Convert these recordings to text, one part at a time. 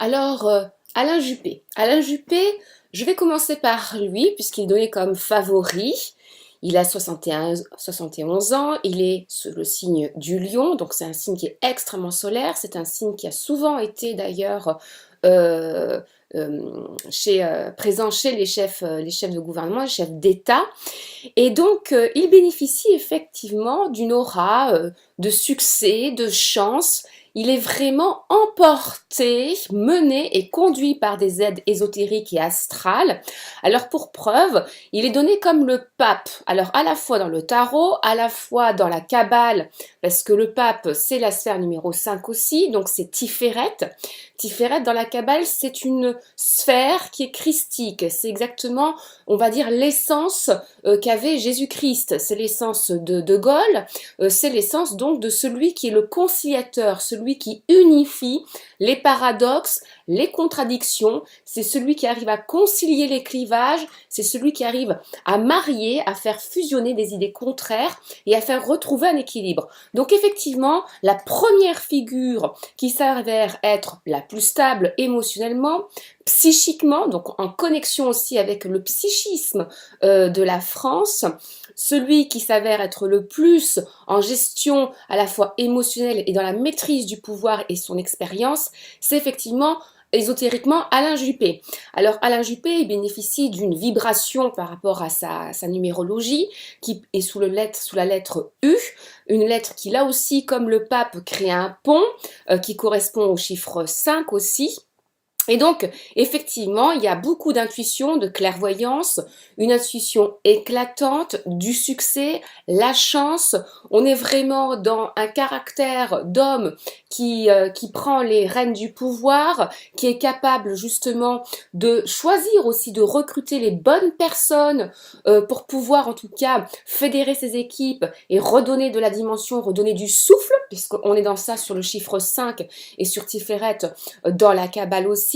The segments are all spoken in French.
Alors, Alain Juppé. Alain Juppé, je vais commencer par lui, puisqu'il est donné comme favori. Il a 71 ans, il est sous le signe du lion, donc c'est un signe qui est extrêmement solaire, c'est un signe qui a souvent été d'ailleurs euh, présent chez les chefs de gouvernement, les chefs d'État. Et donc, il bénéficie effectivement d'une aura de succès, de chance. Il est vraiment emporté, mené et conduit par des aides ésotériques et astrales. Alors pour preuve, il est donné comme le pape. Alors à la fois dans le tarot, à la fois dans la Kabbale, parce que le pape c'est la sphère numéro 5 aussi, donc c'est Tiferet. Tiferet dans la Kabbale c'est une sphère qui est christique. C'est exactement, on va dire, l'essence qu'avait Jésus-Christ. C'est l'essence de Gaulle, c'est l'essence donc de celui qui est le conciliateur, celui qui unifie les paradoxes, les contradictions, c'est celui qui arrive à concilier les clivages, c'est celui qui arrive à marier, à faire fusionner des idées contraires et à faire retrouver un équilibre. Donc effectivement, la première figure qui s'avère être la plus stable émotionnellement, psychiquement, donc en connexion aussi avec le psychisme de la France, celui qui s'avère être le plus en gestion à la fois émotionnelle et dans la maîtrise du pouvoir et son expérience, c'est effectivement ésotériquement Alain Juppé. Alors Alain Juppé il bénéficie d'une vibration par rapport à sa numérologie qui est sous la lettre U, une lettre qui là aussi comme le pape crée un pont qui correspond au chiffre 5 aussi. Et donc, effectivement, il y a beaucoup d'intuition, de clairvoyance, une intuition éclatante, du succès, la chance. On est vraiment dans un caractère d'homme qui prend les rênes du pouvoir, qui est capable justement de choisir aussi de recruter les bonnes personnes pour pouvoir en tout cas fédérer ses équipes et redonner de la dimension, redonner du souffle, puisqu'on est dans ça sur le chiffre 5 et sur Tiferet dans la Kabbale aussi.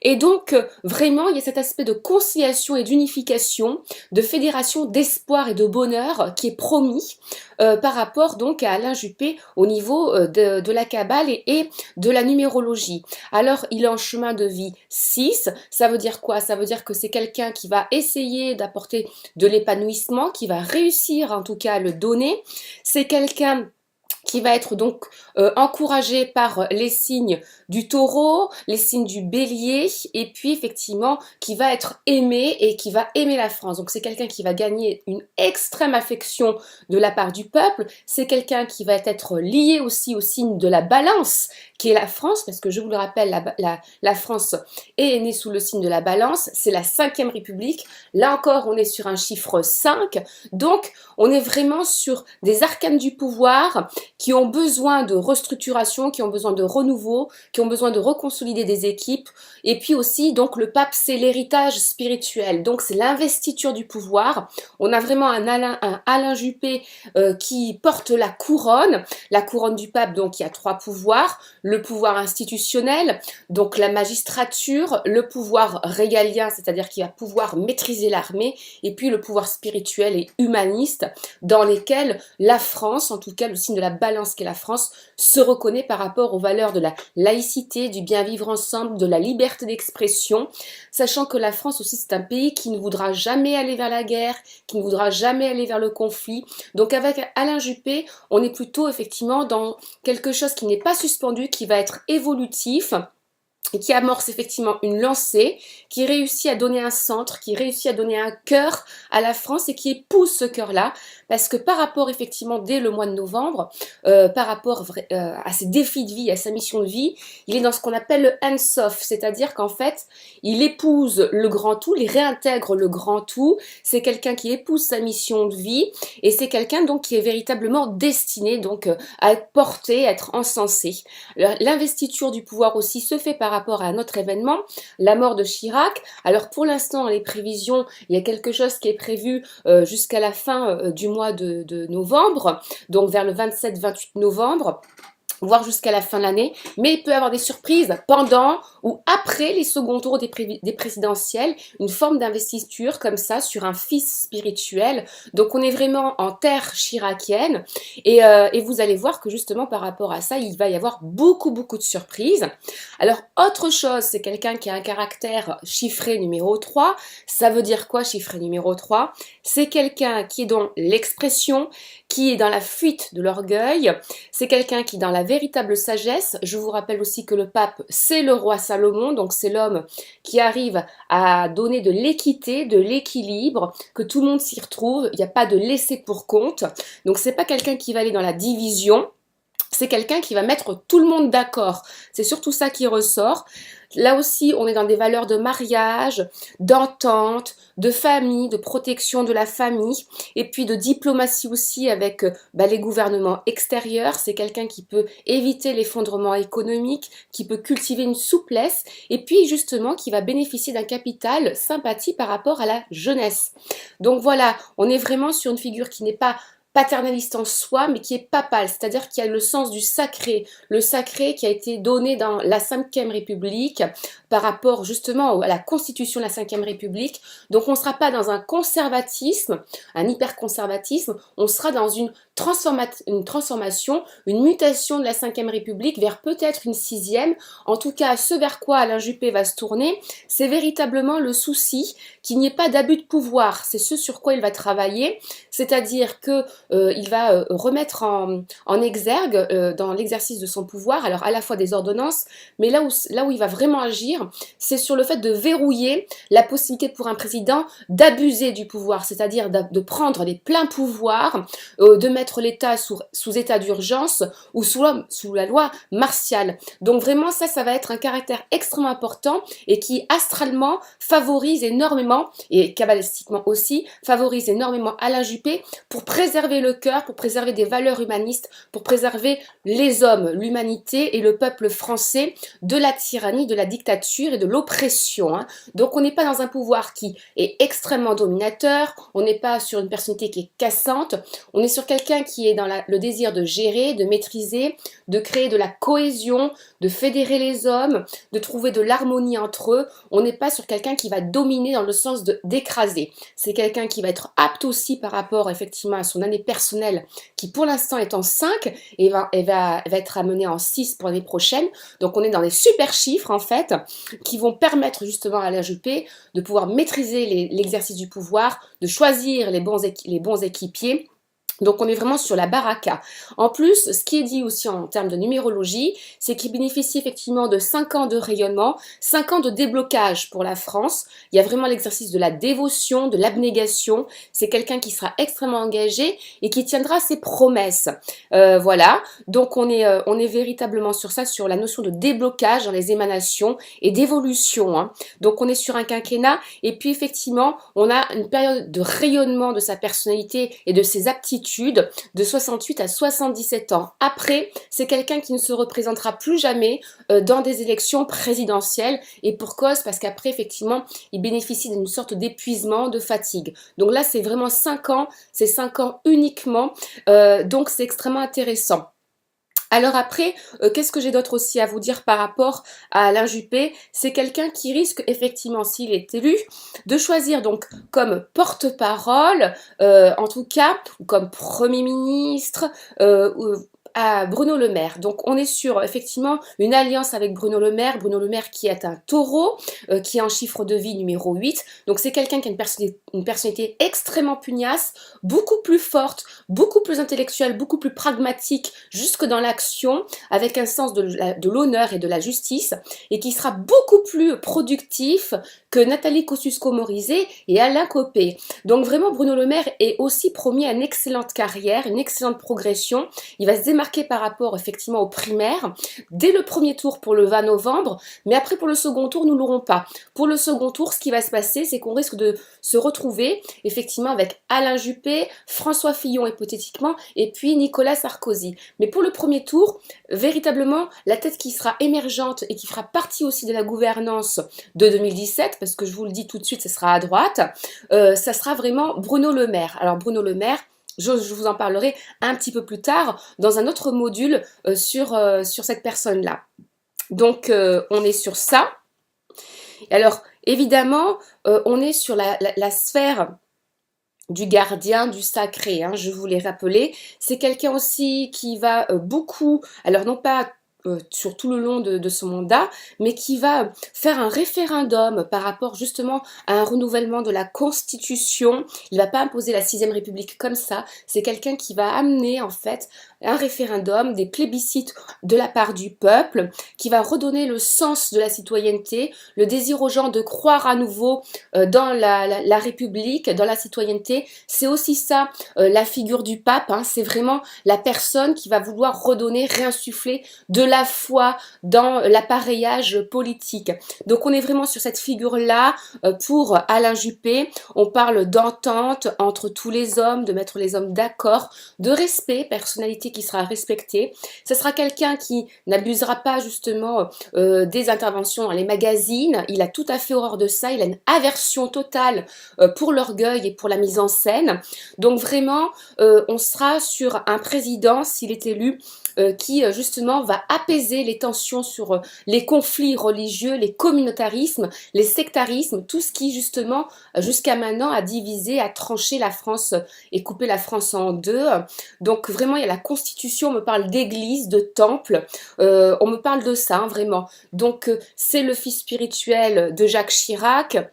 Et donc, vraiment, il y a cet aspect de conciliation et d'unification, de fédération d'espoir et de bonheur qui est promis par rapport donc à Alain Juppé au niveau de la Kabbale et de la numérologie. Alors, il est en chemin de vie 6. Ça veut dire quoi? Ça veut dire que c'est quelqu'un qui va essayer d'apporter de l'épanouissement, qui va réussir en tout cas à le donner. C'est quelqu'un qui va être donc encouragé par les signes du taureau, les signes du bélier, et puis effectivement qui va être aimé et qui va aimer la France. Donc c'est quelqu'un qui va gagner une extrême affection de la part du peuple, c'est quelqu'un qui va être lié aussi au signe de la balance, qui est la France, parce que je vous le rappelle, la France est née sous le signe de la balance, c'est la 5e République, là encore on est sur un chiffre 5, donc on est vraiment sur des arcanes du pouvoir qui ont besoin de restructuration, qui ont besoin de renouveau, qui ont besoin de reconsolider des équipes. Et puis aussi, donc le pape, c'est l'héritage spirituel. Donc c'est l'investiture du pouvoir. On a vraiment un Alain Juppé qui porte la couronne du pape, donc qui a 3 pouvoirs. Le pouvoir institutionnel, donc la magistrature, le pouvoir régalien, c'est-à-dire qui va pouvoir maîtriser l'armée, et puis le pouvoir spirituel et humaniste, dans lesquels la France, en tout cas le signe de la balance qu'est la France, se reconnaît par rapport aux valeurs de la laïcité, du bien vivre ensemble, de la liberté d'expression, sachant que la France aussi c'est un pays qui ne voudra jamais aller vers la guerre, qui ne voudra jamais aller vers le conflit. Donc avec Alain Juppé, on est plutôt effectivement dans quelque chose qui n'est pas suspendu, qui va être évolutif, et qui amorce effectivement une lancée, qui réussit à donner un centre, qui réussit à donner un cœur à la France et qui épouse ce cœur-là, parce que par rapport effectivement dès le mois de novembre, par rapport à ses défis de vie, à sa mission de vie, il est dans ce qu'on appelle le hands-off, c'est-à-dire qu'en fait, il épouse le grand tout, il réintègre le grand tout, c'est quelqu'un qui épouse sa mission de vie, et c'est quelqu'un donc qui est véritablement destiné donc à être porté, à être encensé. L'investiture du pouvoir aussi se fait par rapport à un autre événement, la mort de Chirac. Alors pour l'instant, les prévisions, il y a quelque chose qui est prévu jusqu'à la fin du mois de novembre, donc vers le 27-28 novembre. voire jusqu'à la fin de l'année, mais il peut y avoir des surprises pendant ou après les seconds tours des présidentielles, une forme d'investiture comme ça sur un fils spirituel. Donc on est vraiment en terre chiracienne et vous allez voir que justement par rapport à ça, il va y avoir beaucoup de surprises. Alors autre chose, c'est quelqu'un qui a un caractère chiffré numéro 3. Ça veut dire quoi chiffré numéro 3? C'est quelqu'un qui est dans l'expression, qui est dans la fuite de l'orgueil, c'est quelqu'un qui est dans la véritable sagesse. Je vous rappelle aussi que le pape, c'est le roi Salomon, donc c'est l'homme qui arrive à donner de l'équité, de l'équilibre, que tout le monde s'y retrouve, il n'y a pas de laisser pour compte. Donc c'est pas quelqu'un qui va aller dans la division, c'est quelqu'un qui va mettre tout le monde d'accord. C'est surtout ça qui ressort. Là aussi, on est dans des valeurs de mariage, d'entente, de famille, de protection de la famille, et puis de diplomatie aussi avec les gouvernements extérieurs. C'est quelqu'un qui peut éviter l'effondrement économique, qui peut cultiver une souplesse, et puis justement qui va bénéficier d'un capital sympathie par rapport à la jeunesse. Donc voilà, on est vraiment sur une figure qui n'est pas paternaliste en soi, mais qui est papal, c'est-à-dire qui a le sens du sacré, le sacré qui a été donné dans la Ve République par rapport justement à la constitution de la Ve République. Donc on ne sera pas dans un conservatisme, un hyper-conservatisme, on sera dans une transformation, une mutation de la Ve République vers peut-être une sixième. En tout cas, ce vers quoi Alain Juppé va se tourner, c'est véritablement le souci qu'il n'y ait pas d'abus de pouvoir. C'est ce sur quoi il va travailler, c'est-à-dire que il va remettre en exergue dans l'exercice de son pouvoir, alors à la fois des ordonnances, mais là où il va vraiment agir, c'est sur le fait de verrouiller la possibilité pour un président d'abuser du pouvoir, c'est-à-dire de prendre les pleins pouvoirs, de mettre l'État sous état d'urgence ou sous la loi martiale. Donc vraiment ça va être un caractère extrêmement important et qui astralement favorise énormément, et cabalistiquement aussi, favorise énormément Alain Juppé pour préserver le cœur, pour préserver des valeurs humanistes, pour préserver les hommes, l'humanité et le peuple français de la tyrannie, de la dictature et de l'oppression. Donc on n'est pas dans un pouvoir qui est extrêmement dominateur, on n'est pas sur une personnalité qui est cassante, on est sur quelqu'un qui est dans le désir de gérer, de maîtriser, de créer de la cohésion, de fédérer les hommes, de trouver de l'harmonie entre eux. On n'est pas sur quelqu'un qui va dominer dans le sens d'écraser. C'est quelqu'un qui va être apte aussi par rapport effectivement à son année personnelle qui pour l'instant est en 5 et va être amenée en 6 pour l'année prochaine. Donc on est dans des super chiffres en fait qui vont permettre justement à Alain Juppé de pouvoir maîtriser l'exercice du pouvoir, de choisir les bons équipiers. Donc on est vraiment sur la baraka. En plus, ce qui est dit aussi en termes de numérologie, c'est qu'il bénéficie effectivement de 5 ans de rayonnement, 5 ans de déblocage pour la France. Il y a vraiment l'exercice de la dévotion, de l'abnégation. C'est quelqu'un qui sera extrêmement engagé et qui tiendra ses promesses. Voilà, donc on est véritablement sur ça, sur la notion de déblocage dans les émanations et d'évolution. Donc on est sur un quinquennat et puis effectivement, on a une période de rayonnement de sa personnalité et de ses aptitudes de 68 à 77 ans. Après, c'est quelqu'un qui ne se représentera plus jamais dans des élections présidentielles et pour cause, parce qu'après, effectivement, il bénéficie d'une sorte d'épuisement, de fatigue. Donc là, c'est vraiment 5 ans, c'est 5 ans uniquement, donc c'est extrêmement intéressant. Alors après, qu'est-ce que j'ai d'autre aussi à vous dire par rapport à Alain Juppé? C'est quelqu'un qui risque effectivement, s'il est élu, de choisir donc comme porte-parole, en tout cas, ou comme Premier ministre, à Bruno Le Maire. Donc on est sur effectivement une alliance avec Bruno Le Maire qui est un taureau, qui est en chiffre de vie numéro 8. Donc c'est quelqu'un qui a une personnalité extrêmement pugnace, beaucoup plus forte, beaucoup plus intellectuelle, beaucoup plus pragmatique, jusque dans l'action, avec un sens de l'honneur et de la justice, et qui sera beaucoup plus productif que Nathalie Kosciusko-Morizet et Alain Copé. Donc vraiment Bruno Le Maire est aussi promis à une excellente carrière, une excellente progression. Il va se démarquer par rapport effectivement aux primaires dès le premier tour pour le 20 novembre, mais après pour le second tour nous l'aurons pas. Pour le second tour, ce qui va se passer, c'est qu'on risque de se retrouver effectivement avec Alain Juppé, François Fillon hypothétiquement, et puis Nicolas Sarkozy. Mais pour le premier tour, véritablement, la tête qui sera émergente et qui fera partie aussi de la gouvernance de 2017, parce que je vous le dis tout de suite, ce sera à droite, ça sera vraiment Bruno Le Maire. Alors Bruno Le Maire, Je vous en parlerai un petit peu plus tard dans un autre module sur cette personne-là. Donc, on est sur ça. Alors, évidemment, on est sur la sphère du gardien, du sacré, hein, je vous l'ai rappelé. C'est quelqu'un aussi qui va beaucoup, alors non pas sur tout le long de son mandat, mais qui va faire un référendum par rapport justement à un renouvellement de la Constitution. Il ne va pas imposer la sixième République comme ça. C'est quelqu'un qui va amener en fait un référendum, des plébiscites de la part du peuple, qui va redonner le sens de la citoyenneté, le désir aux gens de croire à nouveau dans la République, dans la citoyenneté. C'est aussi ça, la figure du pape, hein. C'est vraiment la personne qui va vouloir redonner, réinsuffler de la foi dans l'appareillage politique. Donc on est vraiment sur cette figure-là pour Alain Juppé. On parle d'entente entre tous les hommes, de mettre les hommes d'accord, de respect, personnalité qui sera respectée. Ce sera quelqu'un qui n'abusera pas justement des interventions dans les magazines. Il a tout à fait horreur de ça. Il a une aversion totale pour l'orgueil et pour la mise en scène. Donc vraiment, on sera sur un président, s'il est élu, qui justement va apaiser les tensions sur les conflits religieux, les communautarismes, les sectarismes, tout ce qui justement jusqu'à maintenant a divisé, a tranché la France et coupé la France en deux. Donc vraiment il y a la constitution, on me parle d'église, de temple, on me parle de ça, hein, vraiment. Donc c'est le fils spirituel de Jacques Chirac.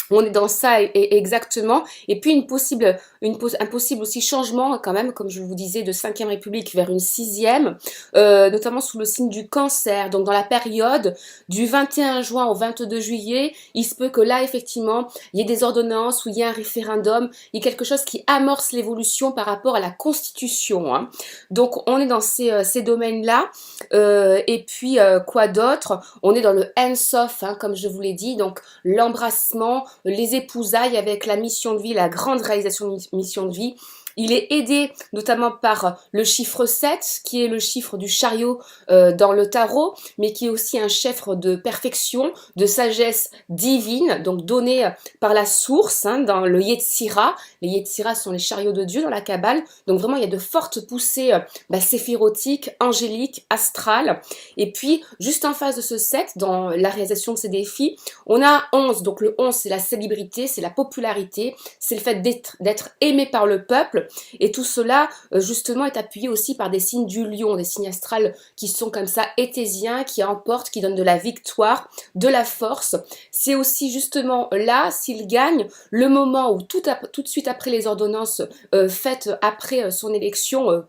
On est dans ça exactement. Et puis un possible aussi changement quand même, comme je vous disais, de 5e République vers une 6e, notamment sous le signe du cancer. Donc dans la période du 21 juin au 22 juillet, il se peut que là, effectivement, il y ait des ordonnances ou il y ait un référendum, il y ait quelque chose qui amorce l'évolution par rapport à la Constitution, hein. Donc on est dans ces domaines-là. Et puis quoi d'autre? On est dans le hands-off, hein, comme je vous l'ai dit, donc l'embrassement, les épousailles avec la mission de vie, la grande réalisation de mission de vie. Il est aidé notamment par le chiffre 7, qui est le chiffre du chariot dans le tarot, mais qui est aussi un chiffre de perfection, de sagesse divine, donc donné par la source, hein, dans le Yetzira. Les Yetzira sont les chariots de Dieu dans la Kabbale, donc vraiment il y a de fortes poussées séphirotiques, angéliques, astrales. Et puis, juste en face de ce 7, dans la réalisation de ces défis, on a 11, donc le 11 c'est la célébrité, c'est la popularité, c'est le fait d'être aimé par le peuple. Et tout cela, justement, est appuyé aussi par des signes du lion, des signes astrales qui sont comme ça éthésiens, qui emportent, qui donnent de la victoire, de la force. C'est aussi justement là, s'il gagne, le moment où tout de suite après les ordonnances faites après son élection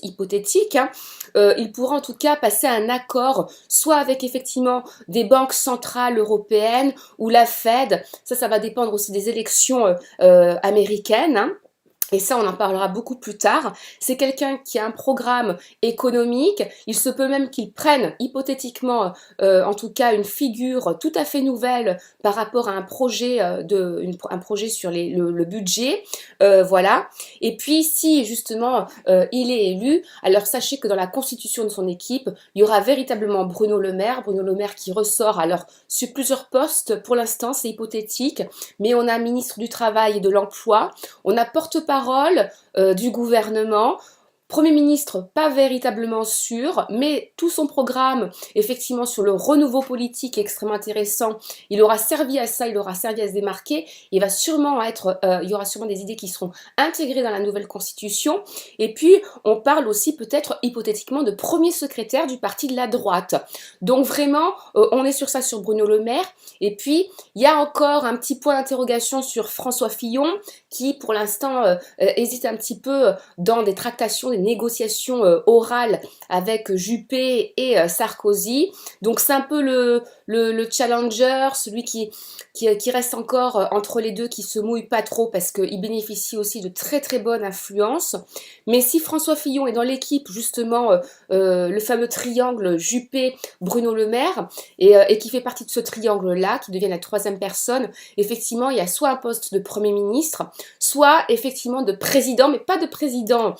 hypothétique, hein, il pourra en tout cas passer à un accord, soit avec effectivement des banques centrales européennes ou la Fed. Ça va dépendre aussi des élections américaines, hein. Et ça, on en parlera beaucoup plus tard. C'est quelqu'un qui a un programme économique. Il se peut même qu'il prenne, hypothétiquement, en tout cas, une figure tout à fait nouvelle par rapport à un projet, un projet sur le budget. Voilà. Et puis, si justement il est élu, alors sachez que dans la constitution de son équipe, il y aura véritablement Bruno Le Maire. Bruno Le Maire qui ressort alors sur plusieurs postes. Pour l'instant, c'est hypothétique. Mais on a ministre du Travail et de l'Emploi. On a porte-parole du gouvernement. Premier ministre, pas véritablement sûr, mais tout son programme, effectivement, sur le renouveau politique est extrêmement intéressant. Il aura servi à ça, il aura servi à se démarquer. Il va sûrement il y aura sûrement des idées qui seront intégrées dans la nouvelle constitution. Et puis, on parle aussi peut-être hypothétiquement de premier secrétaire du parti de la droite. Donc vraiment, on est sur ça, sur Bruno Le Maire. Et puis, il y a encore un petit point d'interrogation sur François Fillon, qui pour l'instant hésite un petit peu dans des tractations, des négociations orales avec Juppé et Sarkozy. Donc c'est un peu le challenger, celui qui reste encore entre les deux, qui se mouille pas trop parce qu'il bénéficie aussi de très très bonne influence. Mais si François Fillon est dans l'équipe, justement, le fameux triangle Juppé-Bruno Le Maire, et qui fait partie de ce triangle-là, qui devient la troisième personne, effectivement, il y a soit un poste de Premier ministre, soit effectivement de président, mais pas de président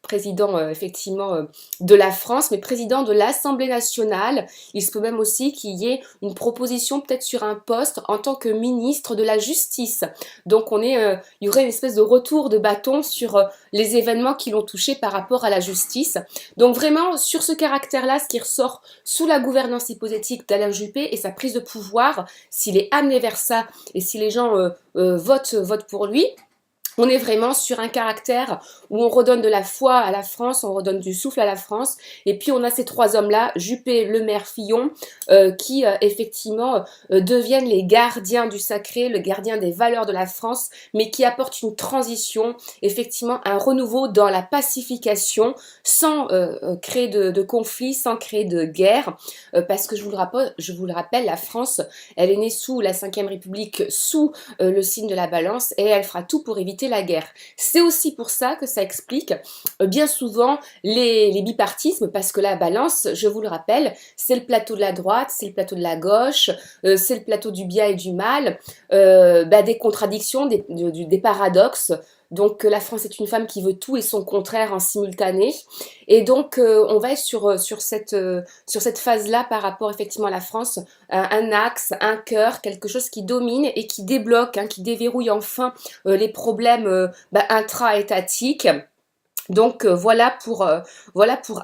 président effectivement de la France, mais président de l'Assemblée nationale. Il se peut même aussi qu'il y ait une proposition peut-être sur un poste en tant que ministre de la Justice. Donc il y aurait une espèce de retour de bâton sur les événements qui l'ont touché par rapport à la justice. Donc vraiment, sur ce caractère-là, ce qui ressort sous la gouvernance hypothétique d'Alain Juppé et sa prise de pouvoir, s'il est amené vers ça et si les gens votent pour lui, on est vraiment sur un caractère où on redonne de la foi à la France, on redonne du souffle à la France. Et puis on a ces trois hommes-là, Juppé, Le Maire, Fillon, qui effectivement deviennent les gardiens du sacré, le gardien des valeurs de la France, mais qui apportent une transition, effectivement un renouveau dans la pacification, sans créer de conflits, sans créer de guerre. Parce que je vous le rappelle, la France, elle est née sous la Ve République, sous le signe de la balance, et elle fera tout pour éviter la guerre. C'est aussi pour ça que ça explique bien souvent les bipartismes, parce que la balance, je vous le rappelle, c'est le plateau de la droite, c'est le plateau de la gauche, c'est le plateau du bien et du mal, des contradictions, des paradoxes. Donc la France est une femme qui veut tout et son contraire en simultané. Et donc on va être sur cette phase-là par rapport effectivement à la France, un axe, un cœur, quelque chose qui domine et qui débloque, hein, qui déverrouille enfin les problèmes intra-étatiques. Donc voilà pour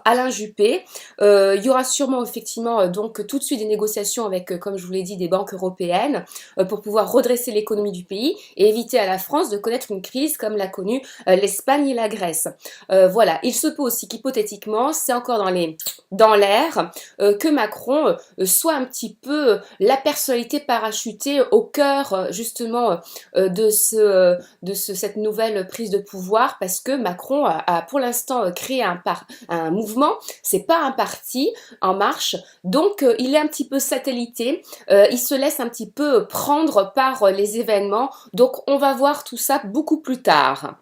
Alain Juppé. Il y aura sûrement effectivement donc tout de suite des négociations avec, comme je vous l'ai dit, des banques européennes pour pouvoir redresser l'économie du pays et éviter à la France de connaître une crise comme l'a connue l'Espagne et la Grèce. Voilà, il se peut aussi qu'hypothétiquement, c'est encore dans l'air, que Macron soit un petit peu la personnalité parachutée au cœur justement cette nouvelle prise de pouvoir, parce que Macron a pour l'instant créé un mouvement, c'est pas un parti en marche, donc il est un petit peu satellité, il se laisse un petit peu prendre par les événements, donc on va voir tout ça beaucoup plus tard.